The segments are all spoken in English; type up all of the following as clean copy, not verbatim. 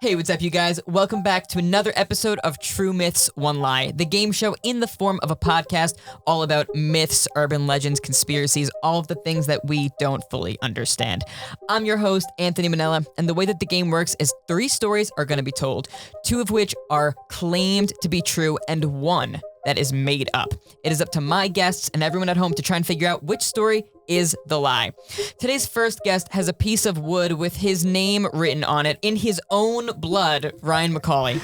Hey, what's up, you guys? Welcome back to another episode of True Myths, One Lie, the game show in the form of a podcast all about myths, urban legends, conspiracies, all of the things that we don't fully understand. I'm your host, Anthony Manella, and the way that the game works is 3 stories are going to be told, 2 of which are claimed to be true, and 1 that is made up. It is up to my guests and everyone at home to try and figure out which story is the lie. Today's first guest has a piece of wood with his name written on it in his own blood, Ryan McCauley.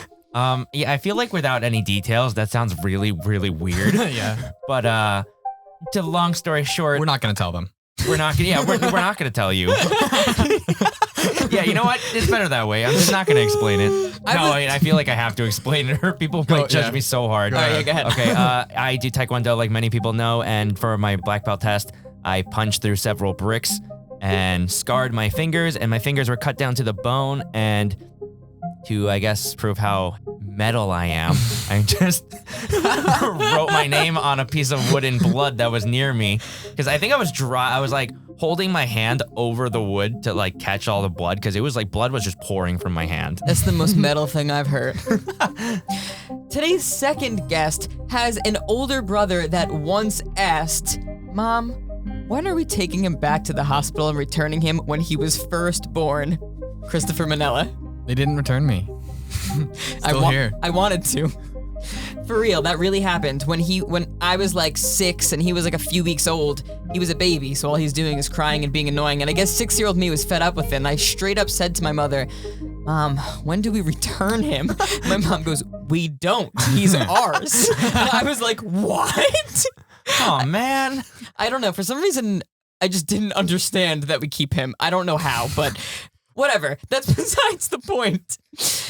Yeah, I feel like without any details, that sounds really, really weird. Yeah. But, to long story short, We're not going to tell them. we're not going to tell you. Yeah, you know what? It's better that way. I'm just not going to explain it. I feel like I have to explain it, or people might judge me so hard. All right, yeah, go ahead. Okay, I do Taekwondo like many people know, and for my black belt test, I punched through several bricks and scarred my fingers, and my fingers were cut down to the bone, and to, I guess, prove how metal I am, I just wrote my name on a piece of wood in blood that was near me, because I think I was dry. I was like holding my hand over the wood to like catch all the blood, because it was like blood was just pouring from my hand. That's the most metal thing I've heard. Today's second guest has an older brother that once asked, "Mom, when are we taking him back to the hospital and returning him when he was first born?" Christopher Manella. They didn't return me. Still here. I wanted to. For real, that really happened. When I was like 6 and he was like a few weeks old, he was a baby, so all he's doing is crying and being annoying. And I guess 6-year-old me was fed up with it, and I straight up said to my mother, "Mom, when do we return him?" My mom goes, "We don't. He's ours." And I was like, "What?" Oh man. I don't know. For some reason, I just didn't understand that we keep him. I don't know how, but whatever. That's besides the point.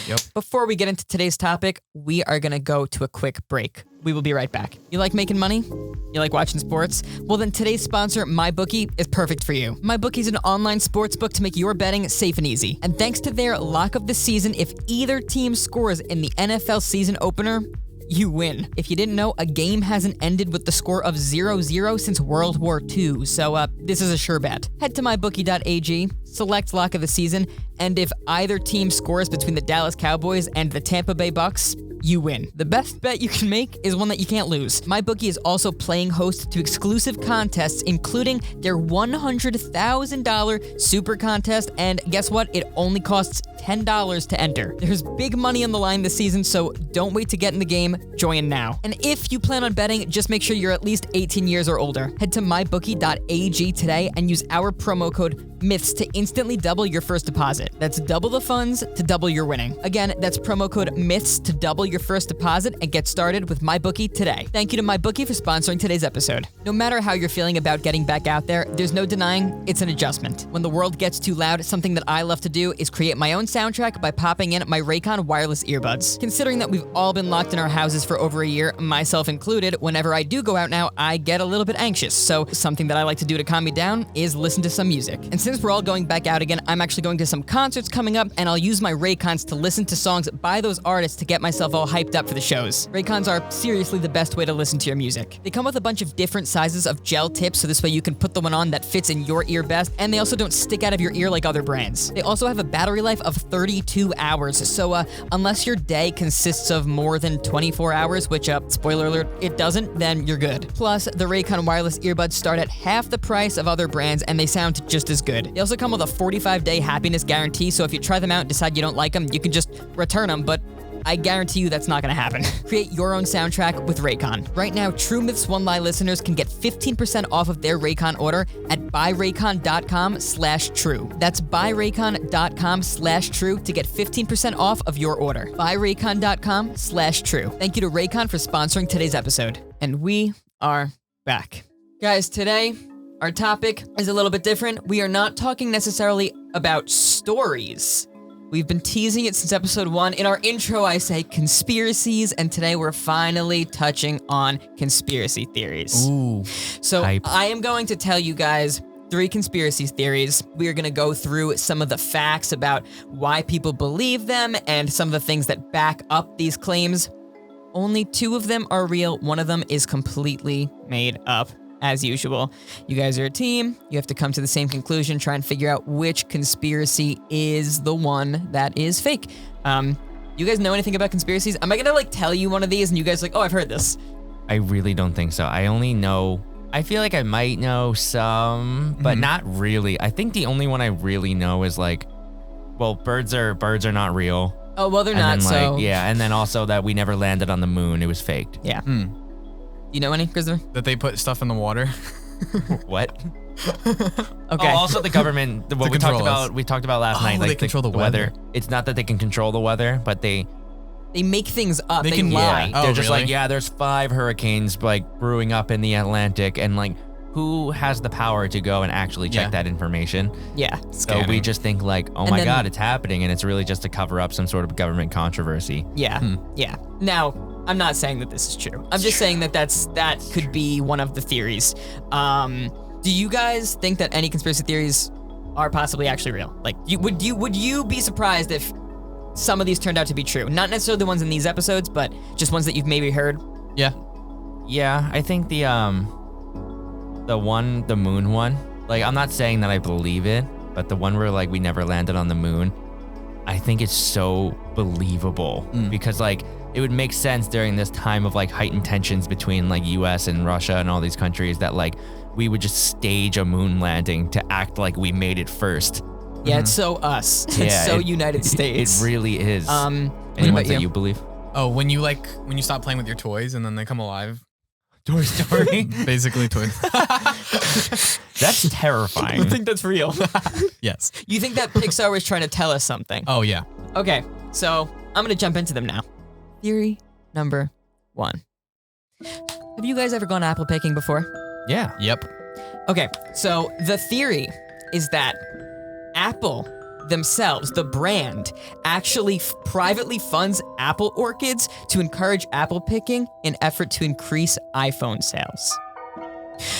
Yep. Before we get into today's topic, we are going to go to a quick break. We will be right back. You like making money? You like watching sports? Well, then today's sponsor, MyBookie, is perfect for you. MyBookie is an online sports book to make your betting safe and easy. And thanks to their lock of the season, if either team scores in the NFL season opener, you win. If you didn't know, a game hasn't ended with the score of 0-0 since World War II, so this is a sure bet. Head to mybookie.ag, select lock of the season, and if either team scores between the Dallas Cowboys and the Tampa Bay Bucks, you win. The best bet you can make is one that you can't lose. MyBookie is also playing host to exclusive contests, including their $100,000 super contest, and guess what? It only costs $10 to enter. There's big money on the line this season, so don't wait to get in the game. Join now. And if you plan on betting, just make sure you're at least 18 years or older. Head to mybookie.ag today and use our promo code MYTHS to instantly double your first deposit. That's double the funds to double your winning. Again, that's promo code MYTHS to double your first deposit and get started with MyBookie today. Thank you to MyBookie for sponsoring today's episode. No matter how you're feeling about getting back out there, there's no denying it's an adjustment. When the world gets too loud, something that I love to do is create my own soundtrack by popping in my Raycon wireless earbuds. Considering that we've all been locked in our houses for over a year, myself included, whenever I do go out now, I get a little bit anxious. So something that I like to do to calm me down is listen to some music. And since we're all going back out again, I'm actually going to some concerts coming up, and I'll use my Raycons to listen to songs by those artists to get myself all hyped up for the shows. Raycons are seriously the best way to listen to your music. They come with a bunch of different sizes of gel tips, so this way you can put the one on that fits in your ear best, and they also don't stick out of your ear like other brands. They also have a battery life of 32 hours, so unless your day consists of more than 24 hours, which, spoiler alert, it doesn't, then you're good. Plus, the Raycon wireless earbuds start at half the price of other brands, and they sound just as good. They also come with a 45-day happiness guarantee, so if you try them out and decide you don't like them, you can just return them, but I guarantee you that's not gonna happen. Create your own soundtrack with Raycon. Right now, True Myths One Lie listeners can get 15% off of their Raycon order at buyraycon.com/true. That's buyraycon.com/true to get 15% off of your order. Buyraycon.com/true. Thank you to Raycon for sponsoring today's episode. And we are back. Guys, today, our topic is a little bit different. We are not talking necessarily about stories. We've been teasing it since episode 1. In our intro, I say conspiracies, and today we're finally touching on conspiracy theories. Ooh. So Hype. I am going to tell you guys 3 conspiracy theories. We are going to go through some of the facts about why people believe them and some of the things that back up these claims. Only 2 of them are real. One of them is completely made up. as usual. You guys are a team. You have to come to the same conclusion, try and figure out which conspiracy is the one that is fake. You guys know anything about conspiracies? Am I gonna like tell you one of these and you guys like, oh, I've heard this? I really don't think so. I feel like I might know some, but not really. I think the only one I really know is like, well, birds are not real. Oh, well, they're not, then, so. Yeah, and then also that we never landed on the moon. It was faked. Yeah. You know any, Christopher? That they put stuff in the water. What? Okay. Oh, also the government, what we talked about last night. Like they control the weather. It's not that they can control the weather, but they make things up. They can lie. lie. Oh, they're just really? like, yeah, there's 5 hurricanes like brewing up in the Atlantic, and like, who has the power to go and actually check that information? Yeah. So we just think like, oh my God, it's happening, and it's really just to cover up some sort of government controversy. Yeah. Yeah. Now, I'm not saying that this is true. I'm just saying that that could be one of the theories. Do you guys think that any conspiracy theories are possibly actually real? Like, would you be surprised if some of these turned out to be true? Not necessarily the ones in these episodes, but just ones that you've maybe heard. Yeah. Yeah, I think the moon one. Like, I'm not saying that I believe it, but the one where like we never landed on the moon, I think it's so believable because like it would make sense during this time of like heightened tensions between like US and Russia and all these countries that like we would just stage a moon landing to act like we made it first. Yeah, it's so us. It's so United States. It really is. Any ones that you believe? Oh, when you stop playing with your toys and then they come alive. Toy Story? Basically toys. That's terrifying. You think that's real? Yes. You think that Pixar was trying to tell us something? Oh, yeah. Okay, so I'm gonna jump into them now. Theory number 1. Have you guys ever gone apple picking before? Yeah. Yep. Okay, so the theory is that Apple themselves, the brand, actually privately funds apple orchids to encourage apple picking in effort to increase iPhone sales.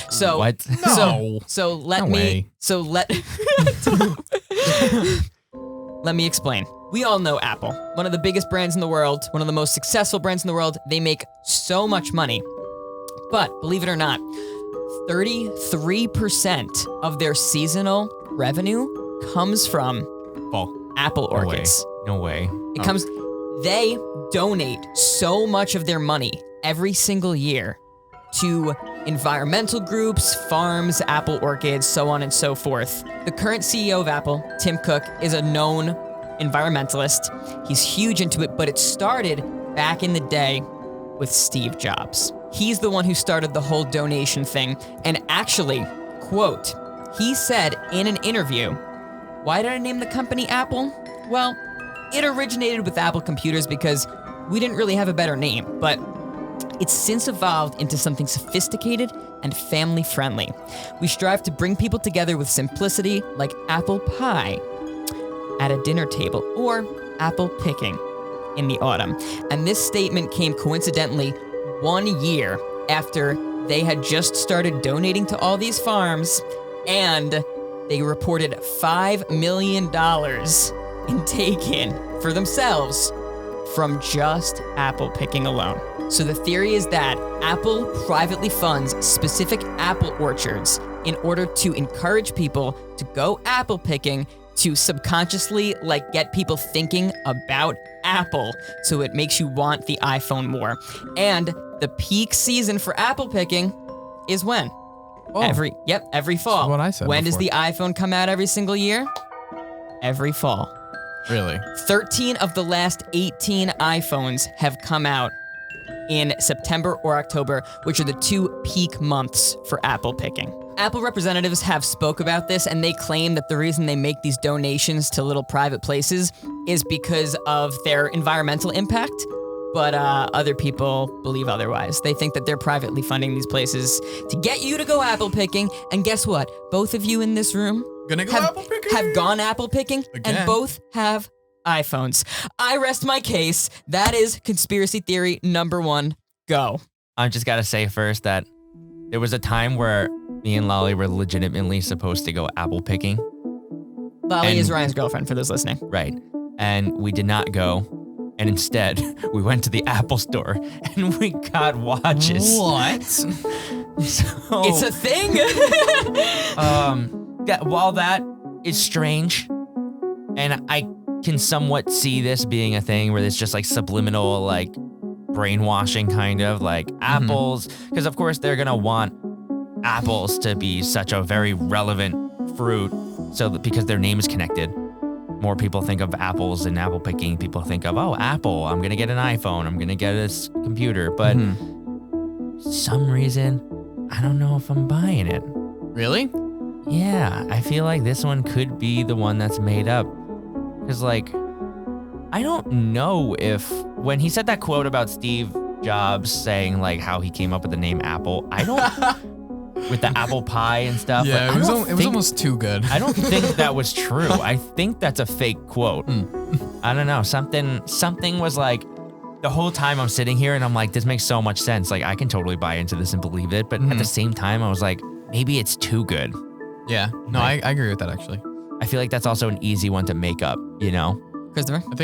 So what? So let No me way. so let let me explain. We all know Apple, one of the biggest brands in the world, one of the most successful brands in the world. They make so much money. But believe it or not, 33% of their seasonal revenue comes from apple orchids. No way. It comes, they donate so much of their money every single year to environmental groups, farms, apple orchids, so on and so forth. The current CEO of Apple, Tim Cook, is a known environmentalist. He's huge into it, but it started back in the day with Steve Jobs. He's the one who started the whole donation thing, and actually, quote, he said in an interview, "Why did I name the company Apple? Well, it originated with Apple computers because we didn't really have a better name, but it's since evolved into something sophisticated and family-friendly. We strive to bring people together with simplicity like apple pie at a dinner table or apple picking in the autumn." And this statement came coincidentally 1 year after they had just started donating to all these farms, and they reported $5 million in take-in for themselves from just apple picking alone. So the theory is that Apple privately funds specific apple orchards in order to encourage people to go apple picking, to subconsciously like get people thinking about Apple, so it makes you want the iPhone more. And the peak season for apple picking is when? Oh. Every fall. That's what I said When before. does the iPhone come out every single year? Every fall. Really? 13 of the last 18 iPhones have come out in September or October, which are the 2 peak months for apple picking. Apple representatives have spoke about this, and they claim that the reason they make these donations to little private places is because of their environmental impact, but other people believe otherwise. They think that they're privately funding these places to get you to go apple picking, and guess what? Both of you in this room Gonna go apple picking? have gone apple picking, Again. and both have iPhones. I rest my case. That is conspiracy theory number 1. Go. I just gotta say first that there was a time where me and Lolly were legitimately supposed to go apple picking. Lolly And- is Ryan's girlfriend, for those listening. Right. And we did not go. And instead, we went to the Apple store and we got watches. What? So, It's a thing. while that is strange, and I can somewhat see this being a thing where it's just like subliminal, like brainwashing kind of like apples, because of course they're gonna want apples to be such a very relevant fruit, so that because their name is connected. More people think of apples and apple picking. People think of, oh, Apple, I'm gonna get an iPhone, I'm gonna get this computer, but some reason, I don't know if I'm buying it. Really? Yeah, I feel like this one could be the one that's made up. Because, like, I don't know if, when he said that quote about Steve Jobs saying, like, how he came up with the name Apple, I don't, with the apple pie and stuff. Yeah, like, it was almost too good. I don't think that was true. I think that's a fake quote. I don't know. Something was like, the whole time I'm sitting here and I'm like, this makes so much sense. Like, I can totally buy into this and believe it. But at the same time, I was like, maybe it's too good. Yeah. No, I agree with that, actually. I feel like that's also an easy one to make up, you know? Christopher? I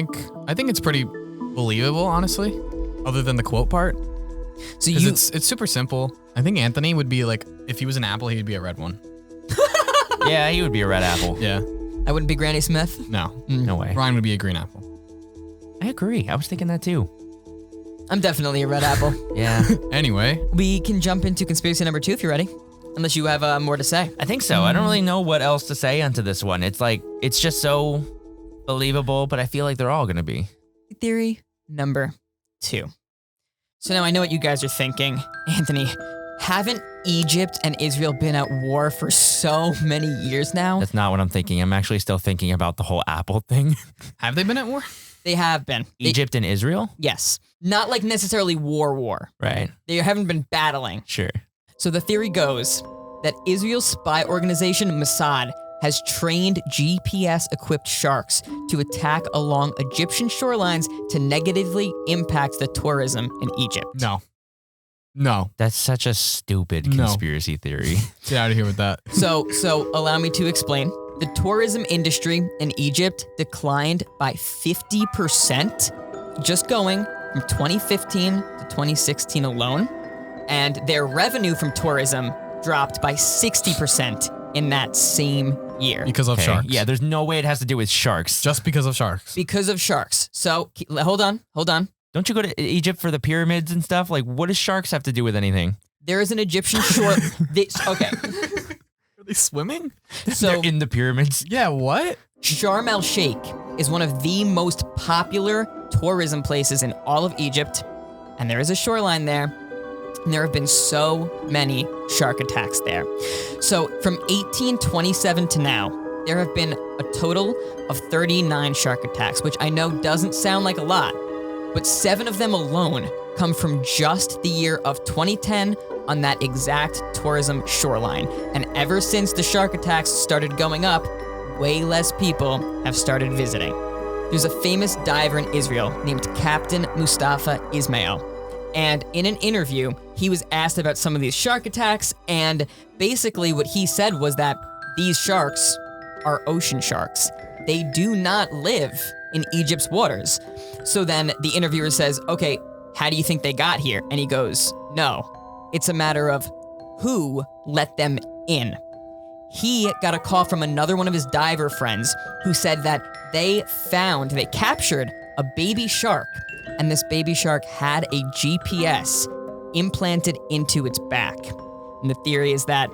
think it's pretty believable, honestly, other than the quote part. So Because it's super simple. I think Anthony would be like, if he was an apple, he'd be a red one. Yeah, he would be a red apple. Yeah. I wouldn't be Granny Smith. No. No way. Ryan would be a green apple. I agree. I was thinking that too. I'm definitely a red apple. Yeah. Anyway. We can jump into conspiracy number 2 if you're ready. Unless you have more to say. I think so. I don't really know what else to say onto this one. It's like, it's just so believable, but I feel like they're all going to be. Theory number 2. So now I know what you guys are thinking. Anthony, haven't Egypt and Israel been at war for so many years now? That's not what I'm thinking. I'm actually still thinking about the whole Apple thing. Have they been at war? They have been. Egypt and Israel? Yes. Not like necessarily war. Right. They haven't been battling. Sure. So the theory goes that Israel's spy organization Mossad has trained GPS-equipped sharks to attack along Egyptian shorelines to negatively impact the tourism in Egypt. No. That's such a stupid No. conspiracy theory. Get out of here with that. So allow me to explain. The tourism industry in Egypt declined by 50%, just going from 2015 to 2016 alone. And their revenue from tourism dropped by 60% in that same year. Because of sharks. Yeah, there's no way it has to do with sharks. Just because of sharks. Because of sharks. So hold on. Don't you go to Egypt for the pyramids and stuff? Like, what does sharks have to do with anything? There is an Egyptian shore. Okay. Are they swimming? So They're in the pyramids. Yeah, what? Sharm el Sheikh is one of the most popular tourism places in all of Egypt. And there is a shoreline there. And there have been so many shark attacks there. So from 1827 to now, there have been a total of 39 shark attacks, which I know doesn't sound like a lot, but 7 of them alone come from just the year of 2010 on that exact tourism shoreline. And ever since the shark attacks started going up, way less people have started visiting. There's a famous diver in Israel named Captain Mustafa Ismail. And in an interview, he was asked about some of these shark attacks, and basically what he said was that these sharks are ocean sharks. They do not live in Egypt's waters. So then the interviewer says, okay, how do you think they got here? And he goes, no, it's a matter of who let them in. He got a call from another one of his diver friends who said that they captured a baby shark, and this baby shark had a GPS implanted into its back. And the theory is that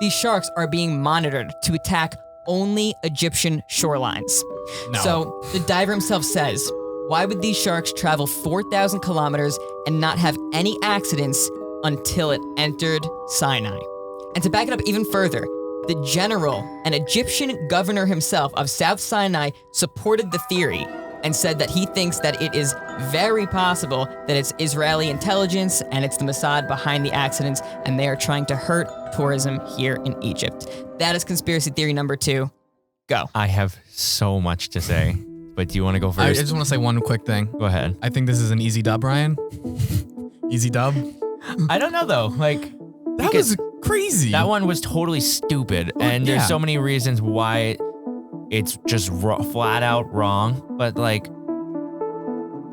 these sharks are being monitored to attack only Egyptian shorelines. No. So the diver himself says, why would these sharks travel 4,000 kilometers and not have any accidents until it entered Sinai? And to back it up even further, the general and Egyptian governor himself of South Sinai supported the theory and said that he thinks that it is very possible that it's Israeli intelligence and it's the Mossad behind the accidents, and they are trying to hurt tourism here in Egypt. That is conspiracy theory number 2. Go. I have so much to say, but do you want to go first? I just want to say one quick thing. Go ahead. I think this is an easy dub, Ryan. Easy dub. I don't know though. Like, That because was crazy. that one was totally stupid, and yeah. there's so many reasons why it's just flat out wrong. But like,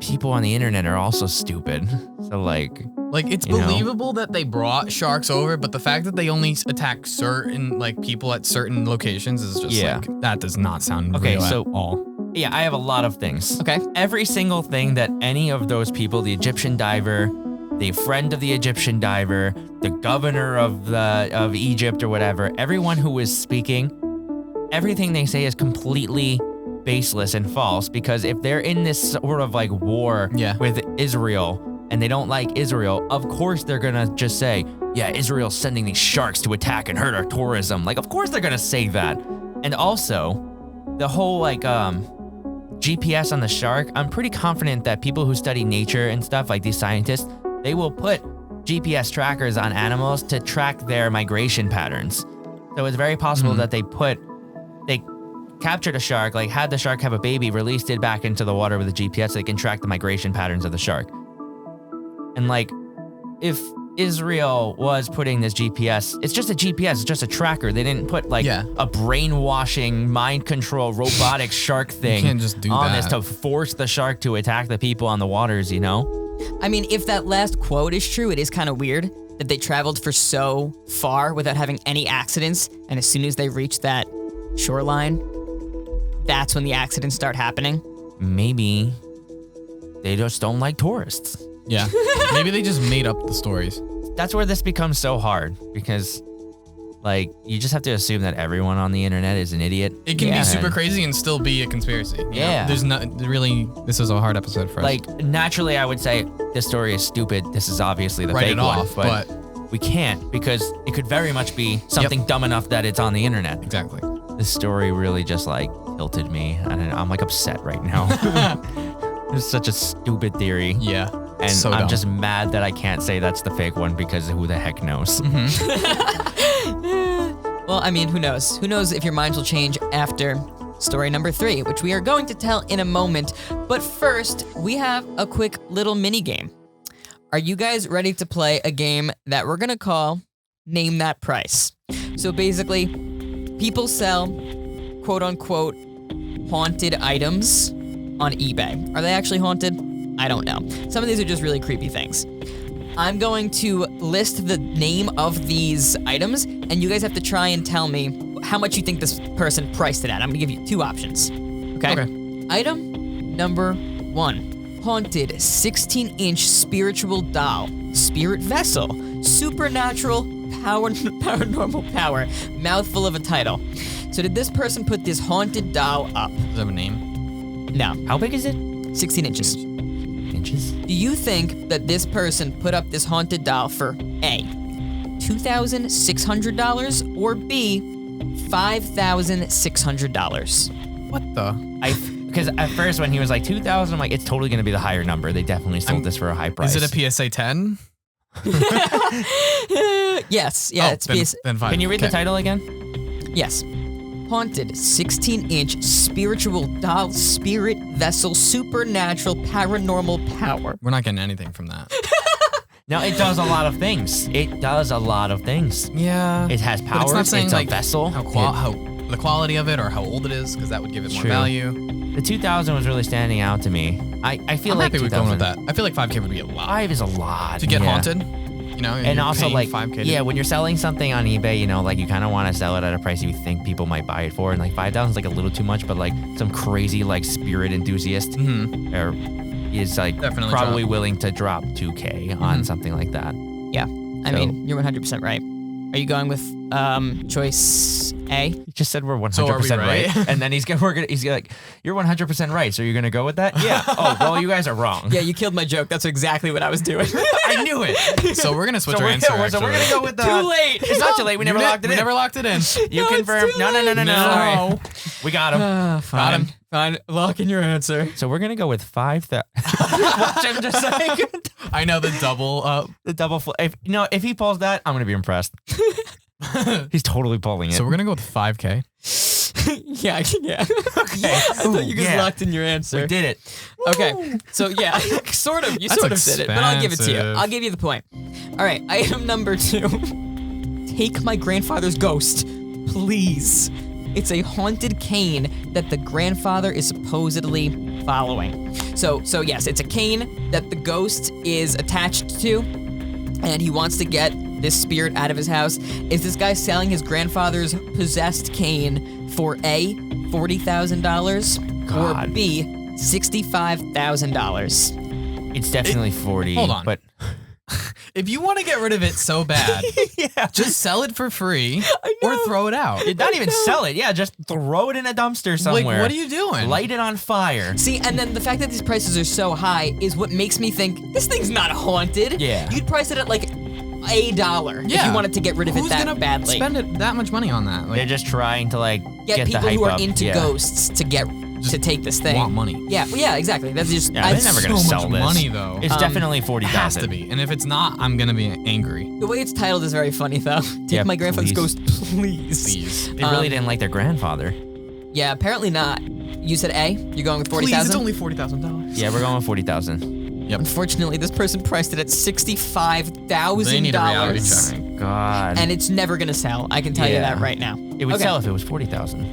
people on the internet are also stupid. So like, Like, it's You know? believable that they brought sharks over, but the fact that they only attack certain, like, people at certain locations is just, Yeah. like, that does not sound Okay, real so- at all. Yeah, I have a lot of things. Okay. Every single thing that any of those people, the Egyptian diver, the friend of the Egyptian diver, the governor of Egypt or whatever, everyone who is speaking, everything they say is completely baseless and false, because if they're in this sort of like war Yeah. with Israel and they don't like Israel, of course they're gonna just say, yeah, Israel's sending these sharks to attack and hurt our tourism. Like, of course they're gonna say that. And also, the whole like GPS on the shark, I'm pretty confident that people who study nature and stuff, like these scientists, they will put GPS trackers on animals to track their migration patterns. So it's very possible that they captured a shark, like had the shark have a baby, released it back into the water with a GPS so they can track the migration patterns of the shark. And like, if Israel was putting this GPS, it's just a GPS, it's just a tracker. They didn't put like a brainwashing, mind control, robotic shark thing can't just do on that. this to force the shark to attack the people on the waters, you know? I mean, if that last quote is true, it is kind of weird that they traveled for so far without having any accidents, and as soon as they reach that shoreline, that's when the accidents start happening. Maybe they just don't like tourists. Yeah. Maybe they just made up the stories. That's where this becomes so hard, because like, you just have to assume that everyone on the internet is an idiot. It can Yeah. be super crazy and still be a conspiracy. you know? Yeah. There's not really, this is a hard episode for us. Like, naturally, I would say this story is stupid. This is obviously the Write fake it off, one, but we can't, because it could very much be something dumb enough that it's on the internet. Exactly. This story really just like tilted me, and I'm like upset right now. It's such a stupid theory. Yeah. And so I'm dumb. just mad that I can't say that's the fake one, because who the heck knows? Well, I mean, who knows? Who knows if your minds will change after story number 3, which we are going to tell in a moment. But first, we have a quick little mini game. Are you guys ready to play a game that we're gonna call Name That Price? So basically, people sell quote unquote haunted items on eBay. Are they actually haunted? I don't know. Some of these are just really creepy things. I'm going to list the name of these items, and you guys have to try and tell me how much you think this person priced it at. I'm gonna give you 2 options. Okay? Item number 1. Haunted 16-inch spiritual doll, spirit vessel, supernatural paranormal power, mouthful of a title. So did this person put this haunted doll up? Does it have a name? No. How big is it? 16 inches. Inches? Do you think that this person put up this haunted doll for A, $2,600, or B, $5,600? What the? Because at first when he was like 2,000, I'm like, it's totally gonna be the higher number. They definitely sold this for a high price. Is it a PSA 10? Yes. Yeah, it's then fine. Can you read the Okay. title again? Yes. Haunted 16-inch spiritual doll, spirit vessel, supernatural paranormal power. We're not getting anything from that. No, it does a lot of things. It does a lot of things. Yeah. It has But powers. it's not saying it's like a vessel. how the quality of it or how old it is, because that would give it more True. value. The 2,000 was really standing out to me. I feel I'm like happy with 2,000. going with that. I feel like 5K would be a lot 5 is a lot to get yeah. haunted. You know, And you're also paying like 5K. yeah, when you're selling something on eBay, you know, like you kind of want to sell it at a price you think people might buy it for, and like 5,000 is like a little too much, but like some crazy like spirit enthusiast or is like Definitely probably drop. willing to drop 2K on something like that. Yeah. I mean, you're 100% right. Are you going with choice A? He just said we're 100% So are we right? and then he's like, you're 100% right, so you're gonna go with that? Yeah. Oh, well, you guys are wrong. Yeah, you killed my joke. That's exactly what I was doing. I knew it. So we're gonna switch So our we're, answer. so we're gonna go with the. Too late. It's not too late. We never locked it in. We never locked it in. You No, it's confirm. too No. No. Sorry. We got him. Fine. Got him. Fine. Lock in your answer. So we're gonna go with 5,000. Watch him just like I know the double. the double. If he pulls that, I'm gonna be impressed. He's totally pulling it. So we're gonna go with 5K. Yeah. Okay. I thought you guys locked in your answer. We did it. Okay. So yeah, sort of. You That's sort of did it, but I'll give it to you. expensive. I'll give you the point. All right. Item number 2. Take my grandfather's ghost, please. It's a haunted cane that the grandfather is supposedly following. So yes, it's a cane that the ghost is attached to, and he wants to get this spirit out of his house. Is this guy selling his grandfather's possessed cane for A, $40,000, or God. B, $65,000? It's definitely 40. Hold on. But If you want to get rid of it so bad, just sell it for free or throw it out. not even sell it. Yeah, just throw it in a dumpster somewhere. Like, what are you doing? Light it on fire. See, and then the fact that these prices are so high is what makes me think this thing's not haunted. Yeah. You'd price it at like $1 if you wanted to get rid of it Who's that gonna badly. spend that much money on that? Like, They're just trying to like Get the people hype who are up. into Yeah. ghosts to take this thing. want money. Yeah, well, yeah, exactly. That's just Yeah, they're never gonna so sell much this. money, though. It's definitely 40,000. It has to be. And if it's not, I'm gonna be angry. the way it's titled is very funny though. Take Yeah, my grandfather's please. ghost, please. Please. They really didn't like their grandfather. Yeah, apparently not. You said A. You're going with Please, 40,000. it's only $40,000. Yeah, we're going with 40,000. Unfortunately, this person priced it at $65,000. They need a reality check. Oh my God. And it's never gonna sell. I can tell you Yeah. that right now. it would Okay. sell if it was 40,000.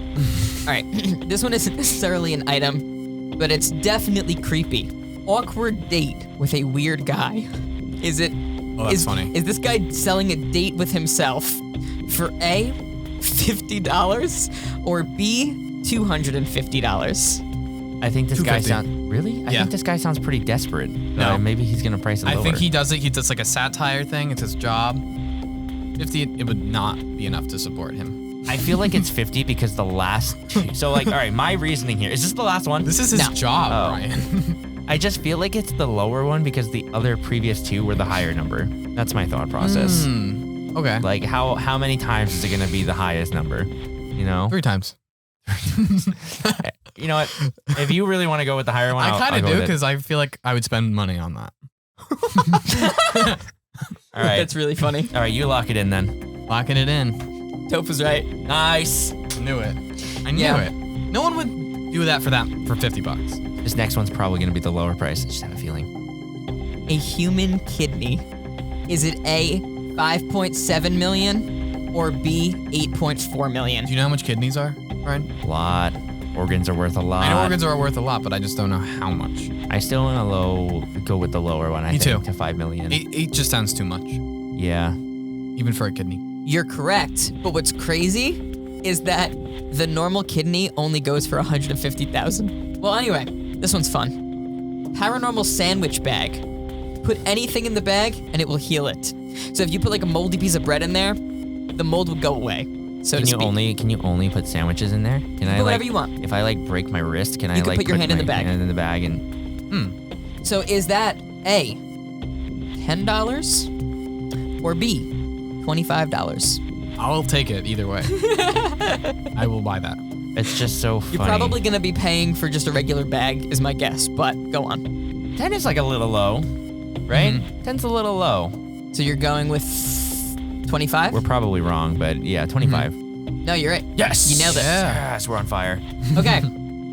All right, this one isn't necessarily an item, but it's definitely creepy. Awkward date with a weird guy. Is it? Oh, that's funny. Is this guy selling a date with himself for A, $50, or B, $250? I think this guy $250. sounds really. I Yeah. think this guy sounds pretty desperate. No. Maybe he's gonna price it lower. I think he does it. He does like a satire thing. It's his job. 50, it would not be enough to support him. I feel like it's 50 because the last two. So like, all right, my reasoning here is this the last one? This is his No. job, Oh. Ryan. I just feel like it's the lower one because the other previous two were the higher number. That's my thought process. Okay. Like how many times is it gonna be the highest number? You know? 3 times. You know what? If you really want to go with the higher one, I I'll kind go of do with it. because I feel like I would spend money on that. All right. That's really funny. All right, you lock it in then. Locking it in. Toph was right. Nice. Knew it. I knew Yeah. it. No one would do that for $50. This next one's probably gonna be the lower price. I just have a feeling. A human kidney. Is it A, 5.7 million, or B, 8.4 million? Do you know how much kidneys are, Ryan? A lot. Organs are worth a lot. I know organs are worth a lot, but I just don't know how much. I still want to go with the lower one. I Me think too. to 5 million. 8 just sounds too much, Yeah. even for a kidney. You're correct, but what's crazy is that the normal kidney only goes for 150,000. Well, anyway, this one's fun. Paranormal sandwich bag. Put anything in the bag and it will heal it. So if you put like a moldy piece of bread in there, the mold will go away. So Can to you speak. only put sandwiches in there? Can I put whatever like you want. if I like break my wrist, can I You can like put your hand in my the bag. hand in the bag and So is that A, $10, or B, $25? I'll take it either way. I will buy that. it's just so funny. You're probably gonna be paying for just a regular bag, is my guess, but go on. 10 is like a little low, right? Mm-hmm. 10's a little low. So you're going with 25? We're probably wrong, but yeah, 25. No, you're right. Yes. You nailed it. Yes, we're on fire. Okay.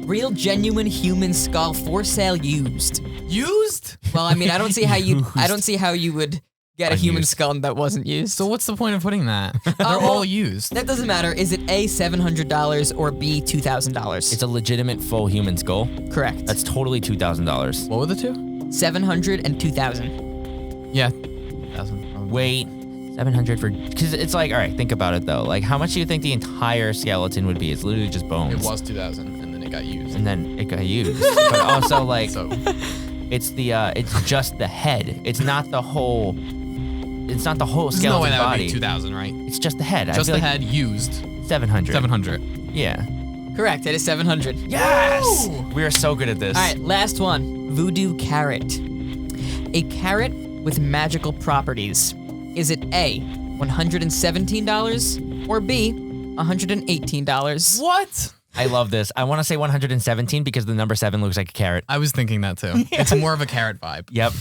Real genuine human skull for sale used. Used? Well, I mean, I don't see how you would get a human Unused. skull that wasn't used. So what's the point of putting that? They're well, all used. That doesn't matter. Is it A, $700 or B, $2,000? It's a legitimate full human skull. Correct. That's totally $2,000. What were the two? 700 and 2,000. Yeah. 1,000. Wait, 700 for because it's like all right. Think about it though. Like how much do you think the entire skeleton would be? It's literally just bones. It was 2,000 and then it got used. And then it got used. But also like So it's just the head. It's not the whole. It's not the whole there's no skeleton way that would body. be 2,000, right? It's just the head. I Just feel the like head used. 700. 700. Yeah. Correct. It is 700. Yes. Woo! We are so good at this. All right, last one. Voodoo carrot. A carrot with magical properties. Is it A, $117 or B, $118? What? I love this. I want to say 117 because the number 7 looks like a carrot. I was thinking that too. It's more of a carrot vibe. Yep.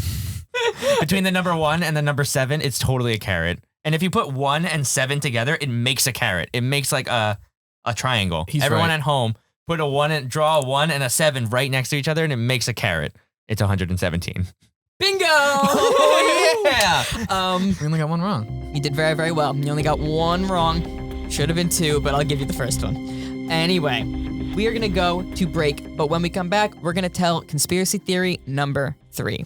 Between the number 1 and the number 7, it's totally a carrot. And if you put 1 and 7 together, it makes a carrot. It makes like a triangle. He's Everyone right. at home, put a 1 and draw a 1 and a 7 right next to each other, and it makes a carrot. It's 117. Bingo! Yeah. We only got one wrong. You did very, very well. You only got one wrong. Should have been 2, but I'll give you the first one. Anyway, we are going to go to break, but when we come back, we're going to tell conspiracy theory number 3.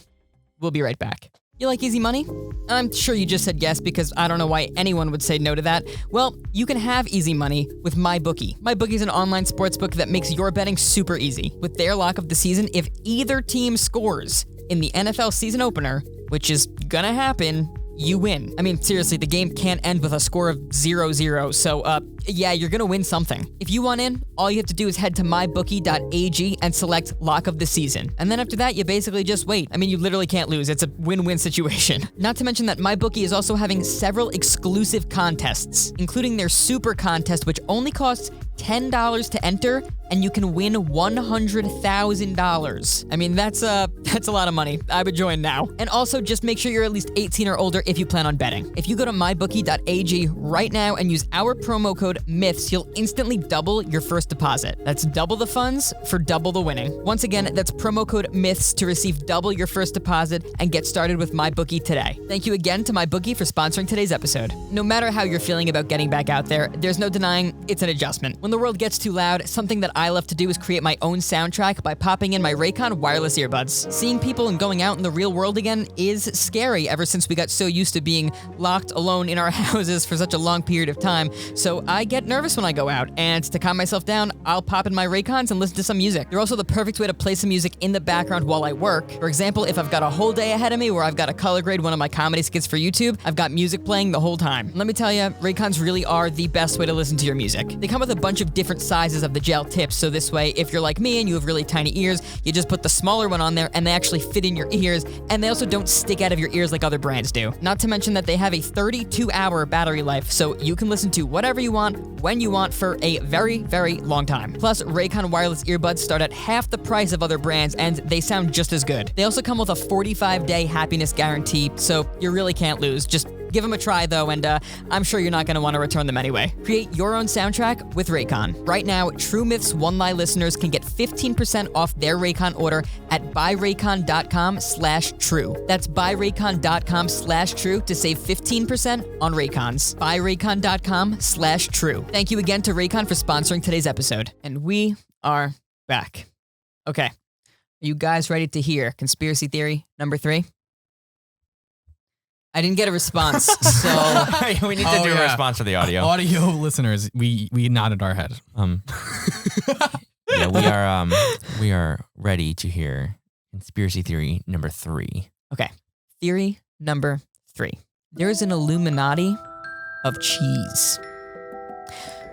We'll be right back. You like easy money? I'm sure you just said yes because I don't know why anyone would say no to that. Well, you can have easy money with MyBookie. MyBookie is an online sportsbook that makes your betting super easy. With their lock of the season, if either team scores in the NFL season opener, which is gonna happen, you win. I mean, seriously, the game can't end with a score of 0-0, so, yeah, you're gonna win something. If you want in, all you have to do is head to mybookie.ag and select Lock of the Season. And then after that, you basically just wait. I mean, you literally can't lose. It's a win-win situation. Not to mention that MyBookie is also having several exclusive contests, including their Super Contest, which only costs $10 to enter, and you can win $100,000. I mean, that's a lot of money. I would join now. And also, just make sure you're at least 18 or older if you plan on betting. If you go to mybookie.ag right now and use our promo code MYTHS, you'll instantly double your first deposit. That's double the funds for double the winning. Once again, that's promo code MYTHS to receive double your first deposit and get started with MyBookie today. Thank you again to MyBookie for sponsoring today's episode. No matter how you're feeling about getting back out there, there's no denying it's an adjustment. When the world gets too loud, something that I love to do is create my own soundtrack by popping in my Raycon wireless earbuds. Seeing people and going out in the real world again is scary ever since we got so used to being locked alone in our houses for such a long period of time, so I get nervous when I go out, and to calm myself down, I'll pop in my Raycons and listen to some music. They're also the perfect way to play some music in the background while I work. For example, if I've got a whole day ahead of me where I've got to color grade one of my comedy skits for YouTube, I've got music playing the whole time. Let me tell you, Raycons really are the best way to listen to your music. They come with a bunch of different sizes of the gel tips, so this way, if you're like me and you have really tiny ears, you just put the smaller one on there and they actually fit in your ears, and they also don't stick out of your ears like other brands do. Not to mention that they have a 32-hour battery life, so you can listen to whatever you want, when you want, for a very, very long time. Plus, Raycon wireless earbuds start at half the price of other brands, and they sound just as good. They also come with a 45-day happiness guarantee, so you really can't lose. Just give them a try, though, and I'm sure you're not going to want to return them anyway. Create your own soundtrack with Raycon. Right now, True Myths One Lie listeners can get 15% off their Raycon order at buyraycon.com/true. That's buyraycon.com/true to save 15% on Raycons. Buyraycon.com/true. Thank you again to Raycon for sponsoring today's episode. And we are back. Okay. Are you guys ready to hear conspiracy theory number 3? I didn't get a response, so we need to do a response for the audio. Audio listeners, we nodded our head. Yeah, we are ready to hear conspiracy theory number 3. Okay, theory number 3. There's an Illuminati of cheese.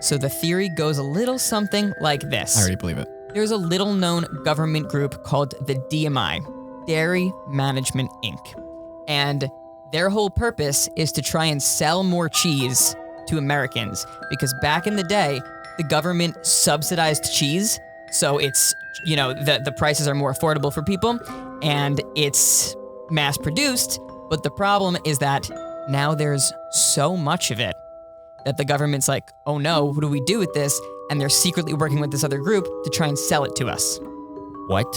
So the theory goes a little something like this. I already believe it. There's a little-known government group called the DMI, Dairy Management Inc., and their whole purpose is to try and sell more cheese to Americans, because back in the day, the government subsidized cheese, so it's, the prices are more affordable for people, and it's mass-produced, but the problem is that now there's so much of it that the government's like, oh no, what do we do with this? And they're secretly working with this other group to try and sell it to us. What?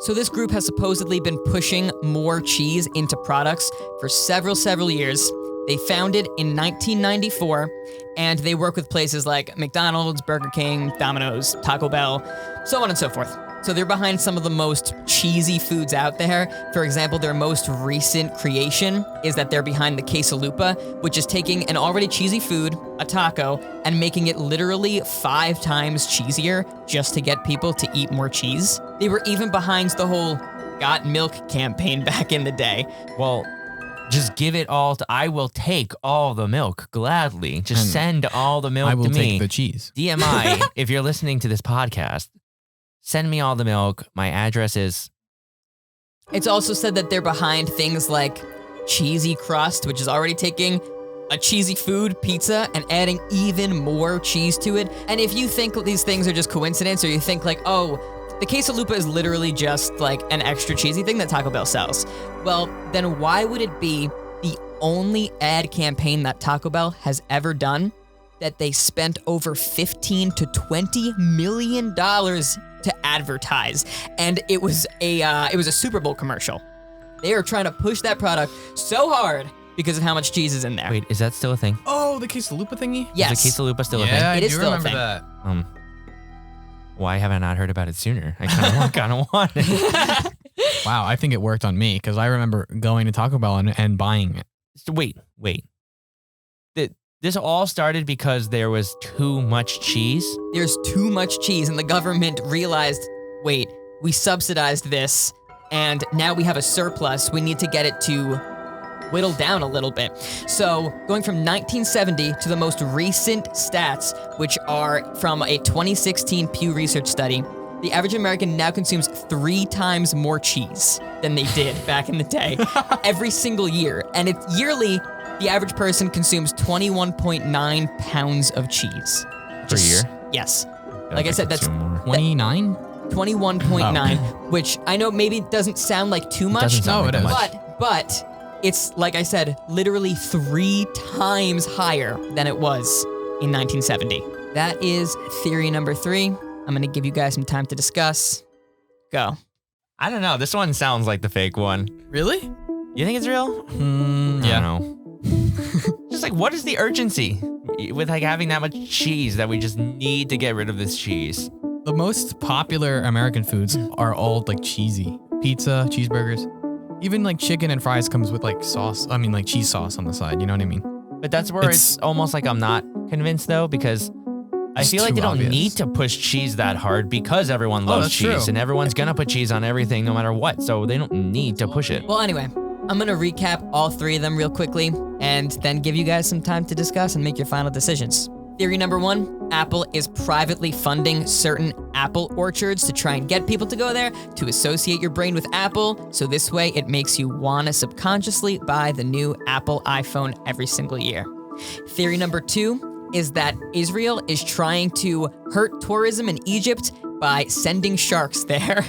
So this group has supposedly been pushing more cheese into products for several years. They founded in 1994, and they work with places like McDonald's, Burger King, Domino's, Taco Bell, so on and so forth. So they're behind some of the most cheesy foods out there. For example, their most recent creation is that they're behind the quesalupa, which is taking an already cheesy food, a taco, and making it literally 5 times cheesier just to get people to eat more cheese. They were even behind the whole Got Milk campaign back in the day. Well, just give it all to, I will take all the milk gladly. Just send all the milk to me. I will take the cheese. DMI, if you're listening to this podcast, send me all the milk. My address is... It's also said that they're behind things like cheesy crust, which is already taking a cheesy food, pizza, and adding even more cheese to it. And if you think these things are just coincidence, or you think like, oh, the quesalupa is literally just like an extra cheesy thing that Taco Bell sells, well, then why would it be the only ad campaign that Taco Bell has ever done that they spent over $15 to $20 million to advertise? And it was a Super Bowl commercial. They are trying to push that product so hard because of how much cheese is in there. Wait, is that still a thing? Oh, the quesalupa thingy? Yes. Is the quesalupa still a thing? Yeah, It I is do still a remember thing. that. Why have I not heard about it sooner? I kind of want it. Wow, I think it worked on me because I remember going to Taco Bell and buying it. Wait. This all started because there was too much cheese? There's too much cheese, and the government realized, wait, we subsidized this, and now we have a surplus. We need to get it to whittle down a little bit. So going from 1970 to the most recent stats, which are from a 2016 Pew Research study, the average American now consumes 3 times more cheese than they did back in the day, every single year. And it's yearly, the average person consumes 21.9 pounds of cheese. Per year? Yes. Like I said, that's 29? 21.9, which I know maybe doesn't sound like too much. Doesn't sound like it is. But it's, like I said, literally 3 times higher than it was in 1970. That is theory number 3. I'm gonna give you guys some time to discuss. Go. I don't know. This one sounds like the fake one. Really? You think it's real? Yeah. I don't know. Just like, what is the urgency with like having that much cheese that we just need to get rid of this cheese? The most popular American foods are all like cheesy. Pizza, cheeseburgers. Even like chicken and fries comes with like sauce. I mean like cheese sauce on the side, you know what I mean? But that's where it's almost like I'm not convinced though, because I feel like they don't need to push cheese that hard because everyone loves that's cheese true. and everyone's gonna put cheese on everything no matter what. So they don't need to push it. Well, anyway, I'm gonna recap all 3 of them real quickly and then give you guys some time to discuss and make your final decisions. Theory number 1, Apple is privately funding certain apple orchards to try and get people to go there to associate your brain with Apple, so this way it makes you wanna subconsciously buy the new Apple iPhone every single year. Theory number 2 is that Israel is trying to hurt tourism in Egypt by sending sharks there.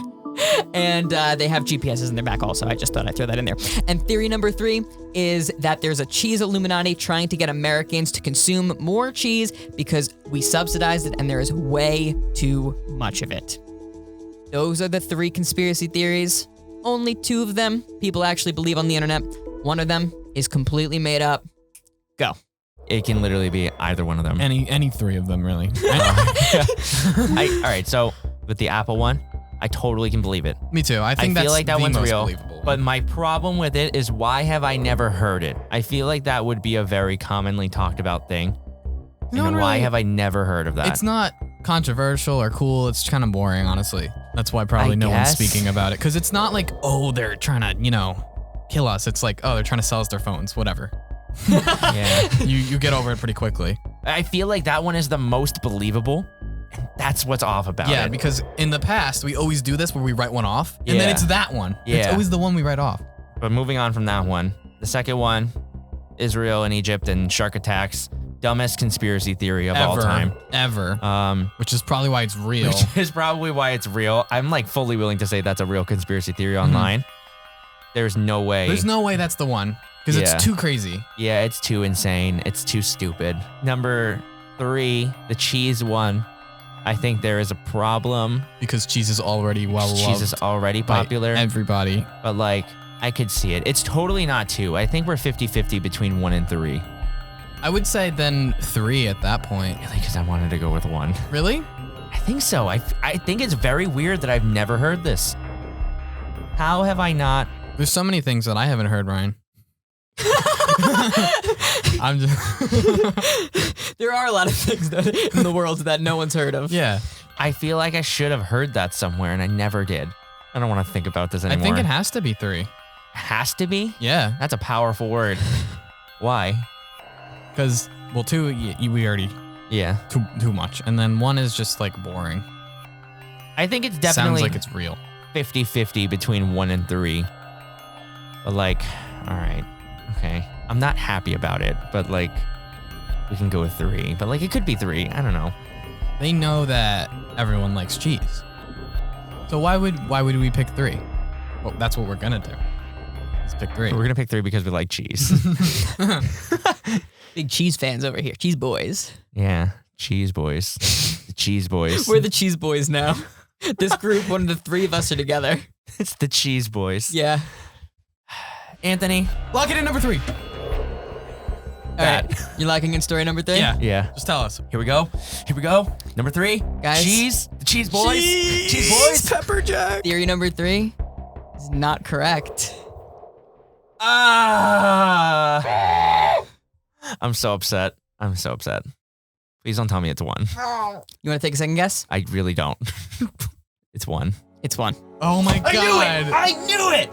And they have GPSs in their back also. I just thought I'd throw that in there. And theory number 3 is that there's a cheese Illuminati trying to get Americans to consume more cheese because we subsidized it and there is way too much of it. Those are the 3 conspiracy theories. Only 2 of them people actually believe on the internet. One of them is completely made up. Go. It can literally be either one of them. Any 3 of them, really. All right, so with the Apple one, I totally can believe it. Me too. I think I that's feel like that the one's most real. believable. But my problem with it is why have I never heard it? I feel like that would be a very commonly talked about thing. No, And why really. have I never heard of that? It's not controversial or cool. It's kind of boring, honestly. That's why probably no one's guess. speaking about it. Because it's not like, oh, they're trying to, kill us. It's like, oh, they're trying to sell us their phones, whatever. Yeah. You get over it pretty quickly. I feel like that one is the most believable. And that's what's off about Yeah, it. because in the past, we always do this where we write one off. And then Yeah. it's that one. It's Yeah. always the one we write off. But moving on from that one, the second one, Israel and Egypt and shark attacks, dumbest conspiracy theory of all time. Ever. Which is probably why it's real. Which is probably why it's real. I'm like fully willing to say that's a real conspiracy theory online. There's no way. There's no way that's the one. Because Yeah. it's too crazy. Yeah, it's too insane. It's too stupid. Number 3, the cheese one. I think there is a problem. Because cheese is already well-loved. Cheese is already by popular. everybody. But like, I could see it. It's totally not 2. I think we're 50-50 between 1 and 3. I would say then 3 at that point. Really? Because I wanted to go with 1. Really? I think so. I think it's very weird that I've never heard this. How have I not? There's so many things that I haven't heard, Ryan. I'm just There are a lot of things that, in the world that no one's heard of. Yeah. I feel like I should have heard that somewhere and I never did. I don't want to think about this I anymore. think it has to be 3. has to be? Yeah. That's a powerful word. Why? Because, well, 2, we already, Yeah. too much. And then 1 is just like boring. I think it's Sounds definitely like it's real. 50-50 between 1 and 3. But like, all right. Okay. I'm not happy about it, but like, we can go with 3. But like, it could be 3. I don't know. They know that everyone likes cheese. So why would we pick 3? Well, that's what we're gonna do. Let's pick 3. We're going to pick 3 because we like cheese. Big cheese fans over here. Cheese boys. Yeah. Cheese boys. The cheese boys. We're the cheese boys now. This group, one of the 3 of us are together. It's the cheese boys. Yeah. Anthony. Lock it in number 3. All right. You're locking in story number 3? Yeah. Yeah. Just tell us. Here we go. Here we go. Number 3. Guys. Cheese. The cheese boys. Cheese boys. Pepper Jack. Theory number 3 It's not correct. I'm so upset. Please don't tell me it's 1. You want to take a second guess? I really don't. It's 1. It's 1. Oh my god. I knew it!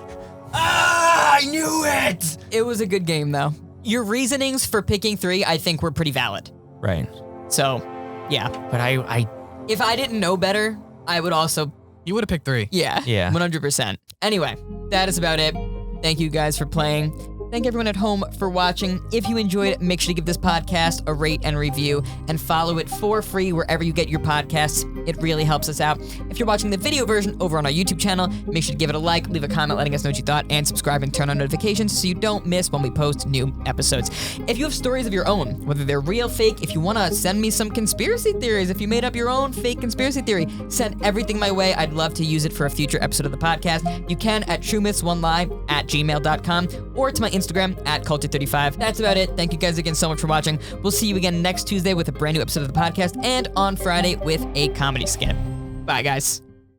I knew it! It was a good game, though. Your reasonings for picking 3, I think, were pretty valid. Right. So, yeah. But I If I didn't know better, I would also... You would have picked 3. Yeah. 100%. Anyway, that is about it. Thank you guys for playing. Thank everyone at home for watching. If you enjoyed it, make sure to give this podcast a rate and review and follow it for free wherever you get your podcasts. It really helps us out. If you're watching the video version over on our YouTube channel, make sure to give it a like, leave a comment letting us know what you thought, and subscribe and turn on notifications so you don't miss when we post new episodes. If you have stories of your own, whether they're real, fake, if you want to send me some conspiracy theories, if you made up your own fake conspiracy theory, send everything my way. I'd love to use it for a future episode of the podcast. You can at truemyths1lie@gmail.com or to my Instagram at culture35. That's about it. Thank you guys again so much for watching. We'll see you again next Tuesday with a brand new episode of the podcast and on Friday with a comedy skit. Bye, guys.